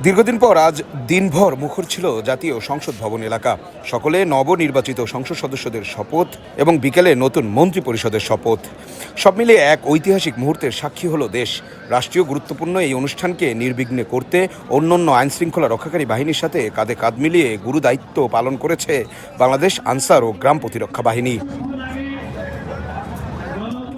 দীর্ঘদিন পর আজ দিনভর মুখর ছিল জাতীয় সংসদ ভবন এলাকা। সকলে নবনির্বাচিত সংসদ সদস্যদের শপথ এবং বিকেলে নতুন মন্ত্রী পরিষদের শপথ। সব মিলিয়ে এক ঐতিহাসিক মুহূর্তের সাক্ষী হলো দেশ। রাষ্ট্রীয় গুরুত্বপূর্ণ এই অনুষ্ঠানকে নির্বিঘ্নে করতে অন্যান্য আইনশৃঙ্খলা রক্ষাকারী বাহিনীর সাথে কাঁধে কাঁধ মিলিয়ে গুরু দায়িত্ব পালন করেছে বাংলাদেশ আনসার ও গ্রাম প্রতিরক্ষা বাহিনী।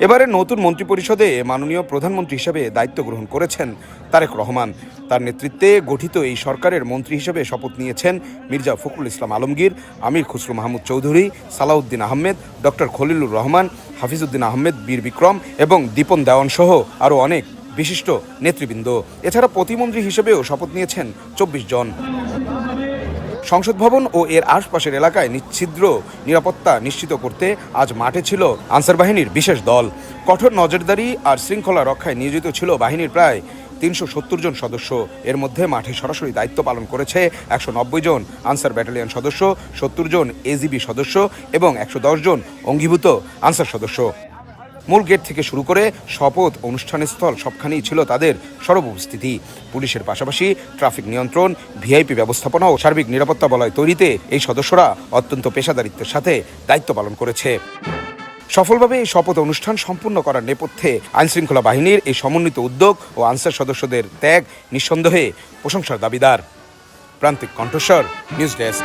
এবারে নতুন মন্ত্রিপরিষদে মাননীয় প্রধানমন্ত্রী হিসেবে দায়িত্ব গ্রহণ করেছেন তারেক রহমান। তার নেতৃত্বে গঠিত এই সরকারের মন্ত্রী হিসেবে শপথ নিয়েছেন মির্জা ফখরুল ইসলাম আলমগীর, আমির খুসরো মাহমুদ চৌধুরী, সালাউদ্দিন আহমেদ, ডক্টর খলিলুর রহমান, হাফিজউদ্দিন আহমেদ বীর বিক্রম এবং দীপন দেওয়ান সহ আরও অনেক বিশিষ্ট নেতৃবৃন্দ। এছাড়া প্রতিমন্ত্রী হিসেবেও শপথ নিয়েছেন 24 জন। সংসদ ভবন ও এর আশপাশের এলাকায় নিচ্ছিদ্র নিরাপত্তা নিশ্চিত করতে আজ মাঠে ছিল আনসার বাহিনীর বিশেষ দল। কঠোর নজরদারি আর শৃঙ্খলা রক্ষায় নিয়োজিত ছিল বাহিনীর প্রায় 370 জন সদস্য। এর মধ্যে মাঠে সরাসরি দায়িত্ব পালন করেছে 190 জন আনসার ব্যাটালিয়ন সদস্য, 70 জন এজিবি সদস্য এবং 110 জন অঙ্গীভূত আনসার সদস্য। মূল গেট থেকে শুরু করে শপথ অনুষ্ঠানস্থল সবখানেই ছিল তাদের সরব উপস্থিতি। পুলিশের পাশাপাশি ট্রাফিক নিয়ন্ত্রণ, ভিআইপি ব্যবস্থাপনা ও সার্বিক নিরাপত্তা বলয় তৈরিতে এই সদস্যরা অত্যন্ত পেশাদারিত্বের সাথে দায়িত্ব পালন করেছে। সফলভাবে এই শপথ অনুষ্ঠান সম্পূর্ণ করার নেপথ্যে আইনশৃঙ্খলা বাহিনীর এই সমন্বিত উদ্যোগ ও আনসার সদস্যদের ত্যাগ নিঃসন্দেহে প্রশংসার দাবিদার। প্রান্তিক কণ্ঠস্বর, নিউজ ডেস্ক।